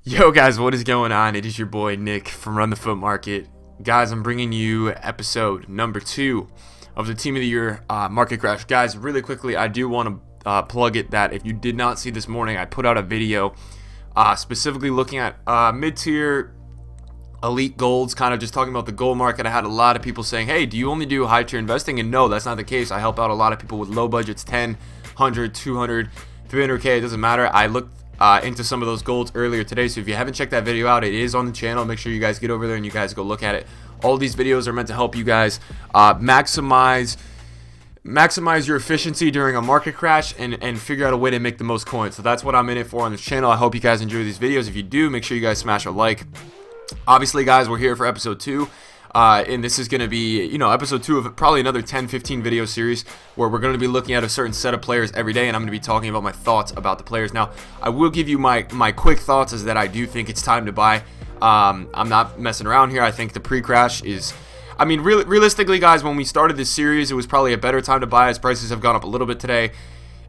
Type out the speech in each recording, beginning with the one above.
Yo guys, what is going on? It is your boy Nick from Run the Foot Market. Guys, I'm bringing you episode number 2 of the Team of the Year Market Crash. Guys, really quickly, I do want to plug it that if you did not see this morning, I put out a video specifically looking at mid-tier elite golds, kind of just talking about the gold market. I had a lot of people saying, hey, do you only do high tier investing? And no, that's not the case. I help out a lot of people with low budgets, 10, 100, 200, 300K, it doesn't matter. I looked into some of those golds earlier today, so if you haven't checked that video out, it is on the channel. Make sure you guys get over there and you guys go look at it. All these videos are meant to help you guys maximize your efficiency during a market crash and figure out a way to make the most coins. So that's what I'm in it for on this channel. I hope you guys enjoy these videos. If you do, make sure you guys smash a like. Obviously, guys, we're here for episode 2. And this is going to be, episode 2 of probably another 10-15 video series where we're going to be looking at a certain set of players every day, and I'm going to be talking about my thoughts about the players. Now, I will give you my quick thoughts is that I do think it's time to buy. I'm not messing around here. I think the pre-crash is... realistically, guys, when we started this series, it was probably a better time to buy as prices have gone up a little bit today.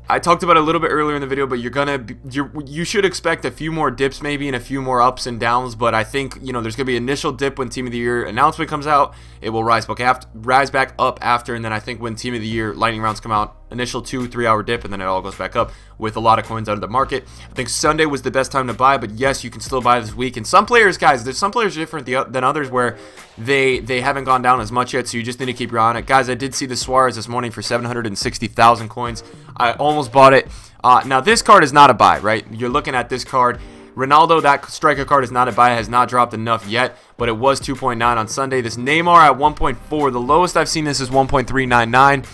I talked about it a little bit earlier in the video, but you should expect a few more dips maybe and a few more ups and downs. But I think there's going to be an initial dip when Team of the Year announcement comes out. It will rise back up after, and then I think when Team of the Year lightning rounds come out, initial 2-3 hour dip, and then it all goes back up with a lot of coins out of the market. I think Sunday was the best time to buy, but yes, you can still buy this week. And some players, guys, there's some players different than others where they haven't gone down as much yet, so you just need to keep your eye on it. Guys, I did see the Suarez this morning for 760,000 coins. I almost bought it. Now, this card is not a buy, right? You're looking at this card. Ronaldo, that striker card is not a buy, has not dropped enough yet, but it was 2.9 on Sunday. This Neymar at 1.4. The lowest I've seen this is 1.399.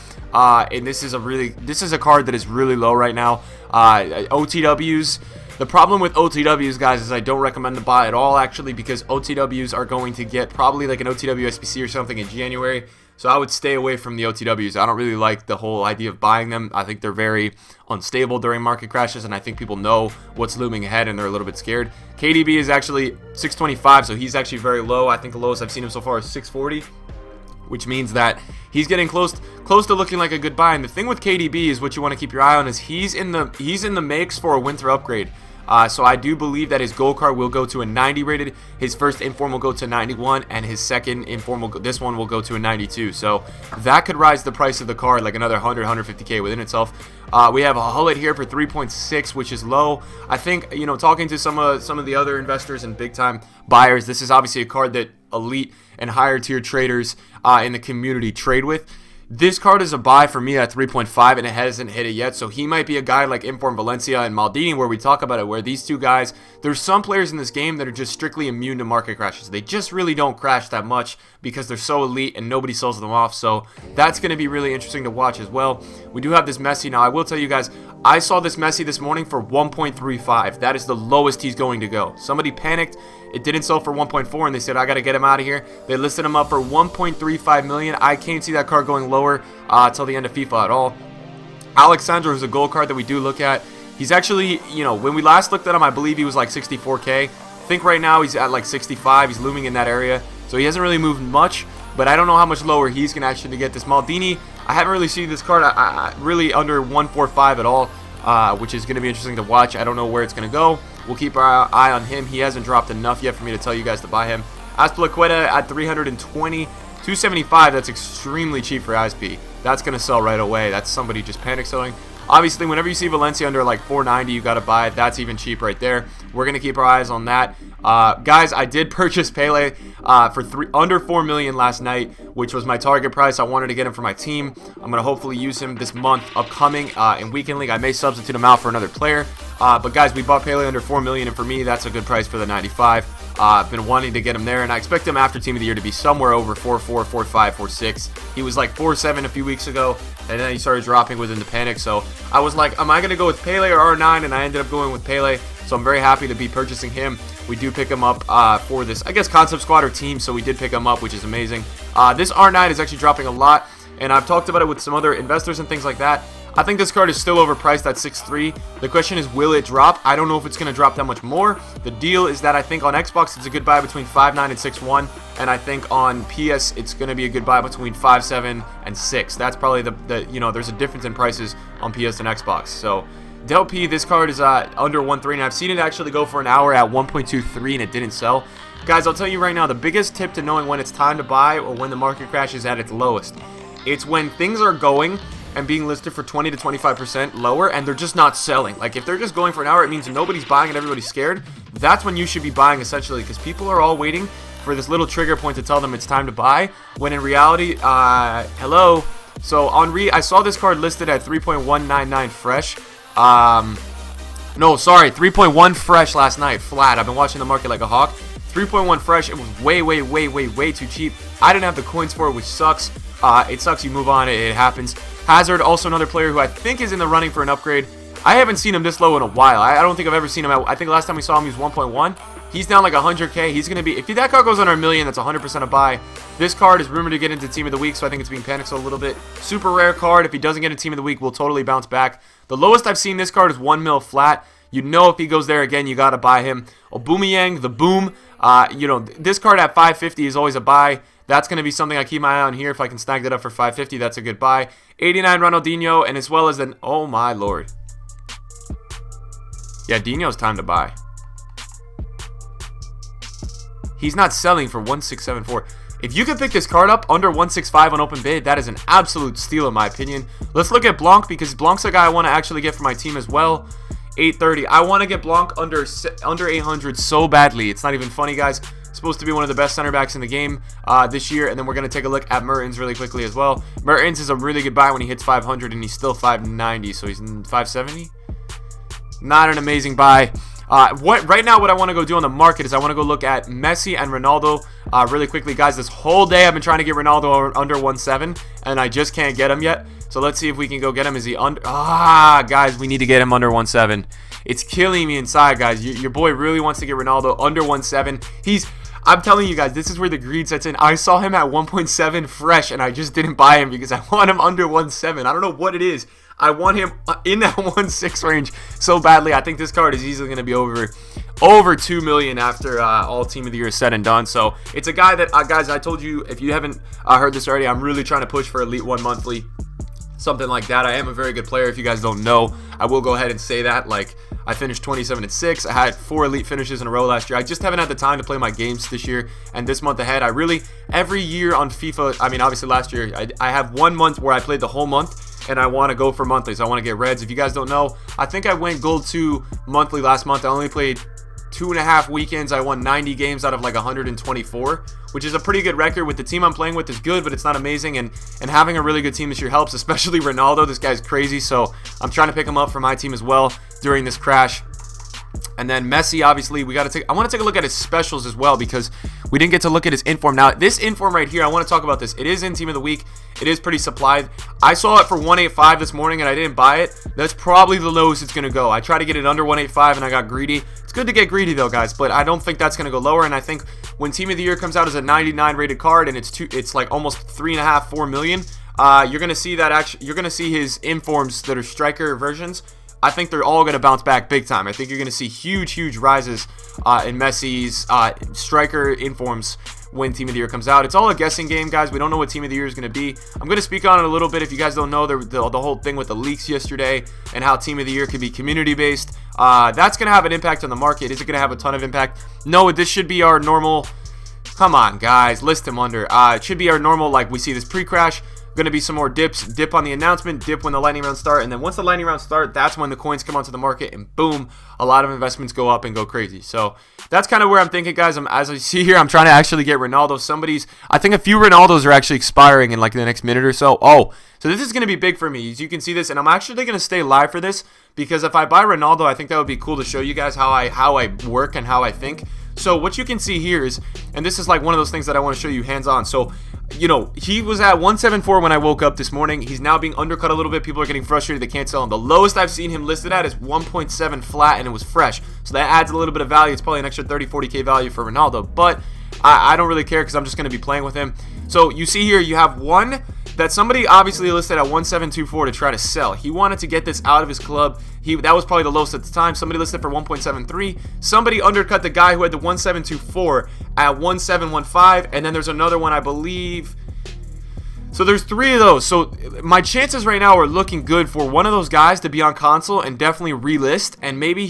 And this is a card that is really low right now. OTWs. The problem with OTWs, guys, is I don't recommend to buy at all, actually, because OTWs are going to get probably like an OTW SBC or something in January. So I would stay away from the OTWs. I don't really like the whole idea of buying them. I think they're very unstable during market crashes, and I think people know what's looming ahead, and they're a little bit scared. KDB is actually 625, so he's actually very low. I think the lowest I've seen him so far is 640. Which means that he's getting close to looking like a good buy. And the thing with KDB is what you want to keep your eye on is he's in the mix for a winter upgrade. So I do believe that his gold card will go to a 90 rated. His first inform will go to 91, and his second inform this one will go to a 92. So that could rise the price of the card like another 100, 150k within itself. We have a Hullet here for 3.6, which is low. I think talking to some of the other investors and big time buyers, this is obviously a card that elite and higher tier traders in the community trade with. This card is a buy for me at 3.5, and it hasn't hit it yet. So he might be a guy like Inform Valencia and Maldini, where we talk about it, where these two guys, there's some players in this game that are just strictly immune to market crashes. They just really don't crash that much because they're so elite and nobody sells them off. So that's going to be really interesting to watch as well. We do have this Messi. Now, I will tell you guys, I saw this Messi this morning for 1.35. That is the lowest he's going to go. Somebody panicked. It didn't sell for 1.4, and they said, I got to get him out of here. They listed him up for 1.35 million. I can't see that card going lower till the end of FIFA at all. Alexandra is a gold card that we do look at. He's actually, when we last looked at him, I believe he was like 64k. I think right now he's at like 65. He's looming in that area. So he hasn't really moved much, but I don't know how much lower he's going to actually get. This Maldini, I haven't really seen this card really under 145 at all, which is going to be interesting to watch. I don't know where it's going to go. We'll keep our eye on him. He hasn't dropped enough yet for me to tell you guys to buy him. Azpilicueta at 320, 275. That's extremely cheap for ISP. That's going to sell right away. That's somebody just panic selling. Obviously, whenever you see Valencia under like 490, you got to buy it. That's even cheap right there. We're going to keep our eyes on that. Guys, I did purchase Pele for under 4 million last night, which was my target price. I wanted to get him for my team. I'm going to hopefully use him this month upcoming in Weekend League. I may substitute him out for another player. But guys, we bought Pele under 4 million, and for me, that's a good price for the 95. I've been wanting to get him there, and I expect him after Team of the Year to be somewhere over 4.4, 4.5, 4.6. He was like 4.7 a few weeks ago, and then he started dropping within the panic. So I was like, am I going to go with Pele or R9? And I ended up going with Pele. So I'm very happy to be purchasing him. We do pick him up for this, I guess, concept squad or team. So we did pick him up, which is amazing. This R9 is actually dropping a lot, and I've talked about it with some other investors and things like that. I think this card is still overpriced at 6.3. The question is, will it drop? I don't know if it's going to drop that much more. The deal is that I think on Xbox it's a good buy between 5.9 and 6.1, and I think on PS it's going to be a good buy between 5.7 and 6. That's probably the there's a difference in prices on PS and Xbox. So Del P, this card is under 1.3, and I've seen it actually go for an hour at 1.23, and it didn't sell. Guys, I'll tell you right now, the biggest tip to knowing when it's time to buy or when the market crash is at its lowest, it's when things are going and being listed for 20 to 25% lower, and they're just not selling. Like, if they're just going for an hour, it means nobody's buying and everybody's scared. That's when you should be buying, essentially, because people are all waiting for this little trigger point to tell them it's time to buy, when in reality, hello. So, I saw this card listed at 3.199 fresh. No, sorry, 3.1 fresh last night, flat. I've been watching the market like a hawk. 3.1 fresh, it was way too cheap. I didn't have the coins for it, which sucks. It sucks, you move on, it happens. Hazard, also another player who I think is in the running for an upgrade. I haven't seen him this low in a while. I don't think I've ever seen him I think last time we saw him he was 1.1. He's down like 100k. He's going to be, if that card goes under $1 million, that's 100% a buy. This card is rumored to get into Team of the Week, so I think it's being panicked a little bit. Super rare card. If he doesn't get a Team of the Week, we'll totally bounce back. The lowest I've seen this card is 1 mil flat. You know, if he goes there again, you got to buy him. Aubameyang, the boom. This card at 550 is always a buy. That's going to be something I keep my eye on here. If I can snag that up for 550, that's a good buy. 89 Ronaldinho, and as well as oh my lord. Yeah, Dino's time to buy. He's not selling for 1674. If you can pick this card up under 165 on open bid, that is an absolute steal in my opinion. Let's look at Blanc, because Blanc's a guy I want to actually get for my team as well. 830. I want to get Blanc under 800 so badly. It's not even funny, guys. Supposed to be one of the best center backs in the game this year. And then we're going to take a look at Mertens really quickly as well. Mertens is a really good buy when he hits 500, and he's still 590, so he's in 570. Not an amazing buy. Right now what I want to go do on the market is I want to go look at Messi and Ronaldo really quickly. Guys, this whole day I've been trying to get Ronaldo under 1.7, and I just can't get him yet. So let's see if we can go get him. Is he under? Guys, we need to get him under 1.7. It's killing me inside, guys. Your boy really wants to get Ronaldo under 1.7. I'm telling you guys, this is where the greed sets in. I saw him at 1.7 fresh, and I just didn't buy him because I want him under 1.7. I don't know what it is. I want him in that 1.6 range so badly. I think this card is easily going to be over 2 million after all Team of the Year is said and done. So it's a guy that, guys, I told you, if you haven't heard this already, I'm really trying to push for Elite 1 monthly. Something like that. I am a very good player. If you guys don't know, I will go ahead and say that. Like, I finished 27-6. I had 4 elite finishes in a row last year. I just haven't had the time to play my games this year and this month ahead. Every year on FIFA, I mean, obviously last year, I have 1 month where I played the whole month, and I want to go for monthlies. I want to get reds. If you guys don't know, I think I went gold 2 monthly last month. I only played 2.5 weekends. I won 90 games out of like 124, which is a pretty good record. With the team I'm playing with is good, but it's not amazing, and having a really good team this year helps, especially Ronaldo. This guy's crazy, so I'm trying to pick him up for my team as well during this crash. And then Messi, obviously, I want to take a look at his specials as well, because we didn't get to look at his inform. Now, this inform right here, I want to talk about this. It is in Team of the Week. It is pretty supplied. I saw it for 185 this morning, and I didn't buy it. That's probably the lowest it's going to go. I tried to get it under 185, and I got greedy. It's good to get greedy, though, guys, but I don't think that's going to go lower. And I think when Team of the Year comes out as a 99 rated card, and it's like almost 3.5-4 million, you're going to see that you're going to see his informs that are striker versions. I think they're all going to bounce back big time. I think you're going to see huge rises in Messi's striker informs when Team of the Year comes out. It's all a guessing game, guys. We don't know what Team of the Year is going to be. I'm going to speak on it a little bit. If you guys don't know, the whole thing with the leaks yesterday and how Team of the Year could be community-based, that's going to have an impact on the market. Is it going to have a ton of impact? No, this should be our normal. Come on, guys. List him under. It should be our normal, like we see this pre-crash. Going to be some more dips. Dip on the announcement, dip when the lightning rounds start, and then once the lightning rounds start, that's when the coins come onto the market, and boom, a lot of investments go up and go crazy. So that's kind of where I'm thinking, guys. As I see here, I'm trying to actually get Ronaldo. I think a few Ronaldos are actually expiring in like the next minute or so. So this is going to be big for me. As you can see this, and I'm actually going to stay live for this, because if I buy Ronaldo, I think that would be cool to show you guys how I work and how I think. So what you can see here is, and this is like one of those things that I want to show you hands-on. So, he was at 174 when I woke up this morning. He's now being undercut a little bit. People are getting frustrated. They can't sell him. The lowest I've seen him listed at is 1.7 flat, and it was fresh. So that adds a little bit of value. It's probably an extra 30-40K value for Ronaldo. But I don't really care, because I'm just going to be playing with him. So you see here, you have one that somebody obviously listed at 1724 to try to sell. He wanted to get this out of his club. That was probably the lowest at the time. Somebody listed for 1.73. Somebody undercut the guy who had the 1724 at 1715. And then there's another one, I believe. So there's 3 of those. So my chances right now are looking good for one of those guys to be on console and definitely relist. And maybe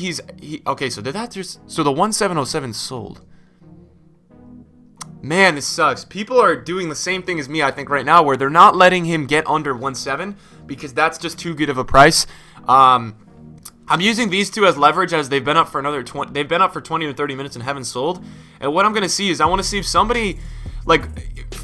okay, so did that just... So the 1707 sold. Man, this sucks. People are doing the same thing as me, I think, right now, where they're not letting him get under 1.7 because that's just too good of a price. I'm using these 2 as leverage as they've been up for another 20. They've been up for 20 to 30 minutes and haven't sold. And what I'm gonna see is I want to see if somebody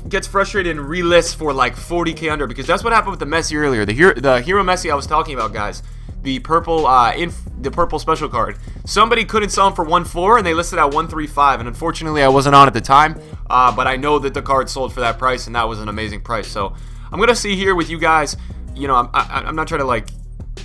gets frustrated and relists for like 40k under, because that's what happened with the Messi earlier. The hero Messi I was talking about, guys. The purple the purple special card. Somebody couldn't sell him for 1.4 and they listed at 1.35, and unfortunately I wasn't on at the time, but I know that the card sold for that price, and that was an amazing price. So I'm gonna see here with you guys. You know, I'm not trying to like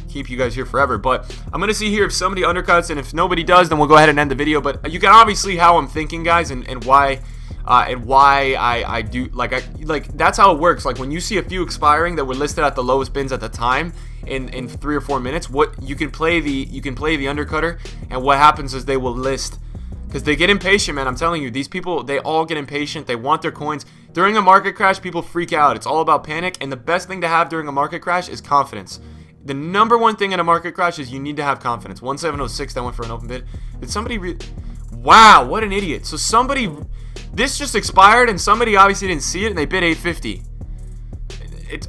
keep you guys here forever, but I'm gonna see here if somebody undercuts, and if nobody does, then we'll go ahead and end the video. But you can obviously how I'm thinking, guys, and why I do like that's how it works. Like when you see a few expiring that were listed at the lowest bins at the time in 3 or 4 minutes, what you can play the undercutter, and what happens is they will list because they get impatient, man. I'm telling you, these people, they all get impatient. They want their coins. During a market crash, people freak out. It's all about panic, and the best thing to have during a market crash is confidence. The number one thing in a market crash is you need to have confidence. 1706, that went for an open bid. Did somebody wow, what an idiot. So somebody, this just expired and somebody obviously didn't see it and they bid 850.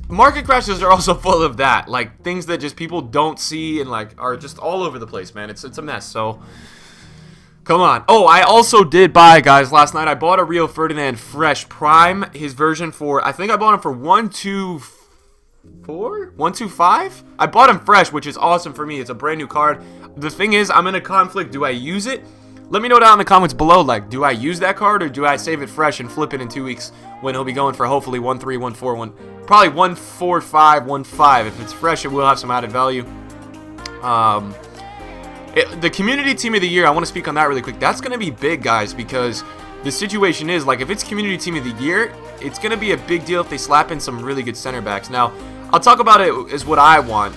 Market crashes are also full of that, like things that just people don't see and like are just all over the place, man. It's a mess. So come on. Oh, I also did buy, guys, last night. I bought a Rio Ferdinand Fresh Prime, his version for, I think I bought him for 124, 125. I bought him fresh, which is awesome for me. It's a brand new card. The thing is, I'm in a conflict. Do I use it? Let me know down in the comments below, like, do I use that card or do I save it fresh and flip it in 2 weeks when he'll be going for hopefully 1.3, 1.4, probably 1.45, 1.5. If it's fresh, it will have some added value. The community team of the year, I want to speak on that really quick. That's going to be big, guys, because the situation is, like, if it's community team of the year, it's going to be a big deal if they slap in some really good center backs. Now, I'll talk about it as what I want.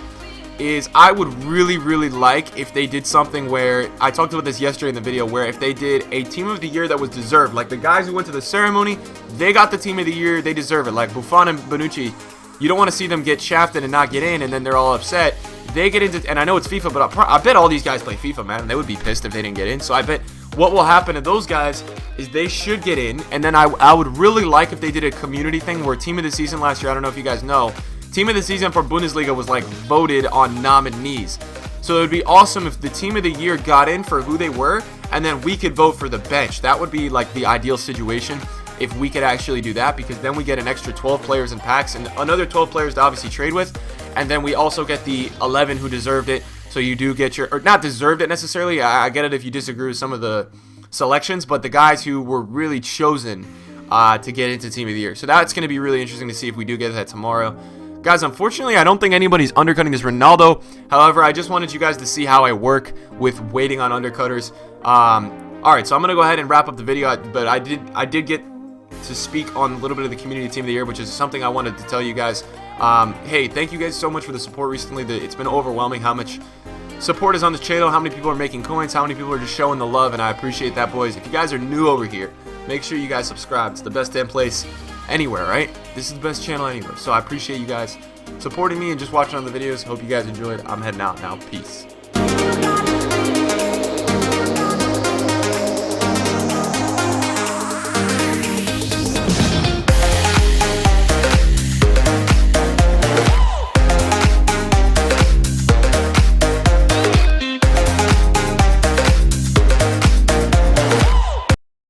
Is I would really, really like if they did something where, I talked about this yesterday in the video, where if they did a team of the year that was deserved, like the guys who went to the ceremony, they got the team of the year, they deserve it. Like Buffon and Bonucci, you don't want to see them get shafted and not get in, and then they're all upset. They get into, and I know it's FIFA, but I bet all these guys play FIFA, man. They would be pissed if they didn't get in. So I bet what will happen to those guys is they should get in, and then I would really like if they did a community thing where team of the season last year, I don't know if you guys know, team of the season for Bundesliga was like voted on nominees. So it would be awesome if the team of the year got in for who they were, and then we could vote for the bench. That would be like the ideal situation if we could actually do that, because then we get an extra 12 players in packs and another 12 players to obviously trade with, and then we also get the 11 who deserved it. So you do get your, or not deserved it necessarily, I get it if you disagree with some of the selections, but the guys who were really chosen to get into team of the year. So that's going to be really interesting to see if we do get that tomorrow. Guys, unfortunately, I don't think anybody's undercutting this Ronaldo. However, I just wanted you guys to see how I work with waiting on undercutters. Alright, so I'm going to go ahead and wrap up the video, but I did get to speak on a little bit of the community team of the year, which is something I wanted to tell you guys. Hey, thank you guys so much for the support recently. It's been overwhelming how much support is on this channel, how many people are making coins, how many people are just showing the love, and I appreciate that, boys. If you guys are new over here, make sure you guys subscribe. It's the best damn place anywhere, right? This is the best channel anywhere. So I appreciate you guys supporting me and just watching on the videos. Hope you guys enjoyed. I'm heading out now. Peace.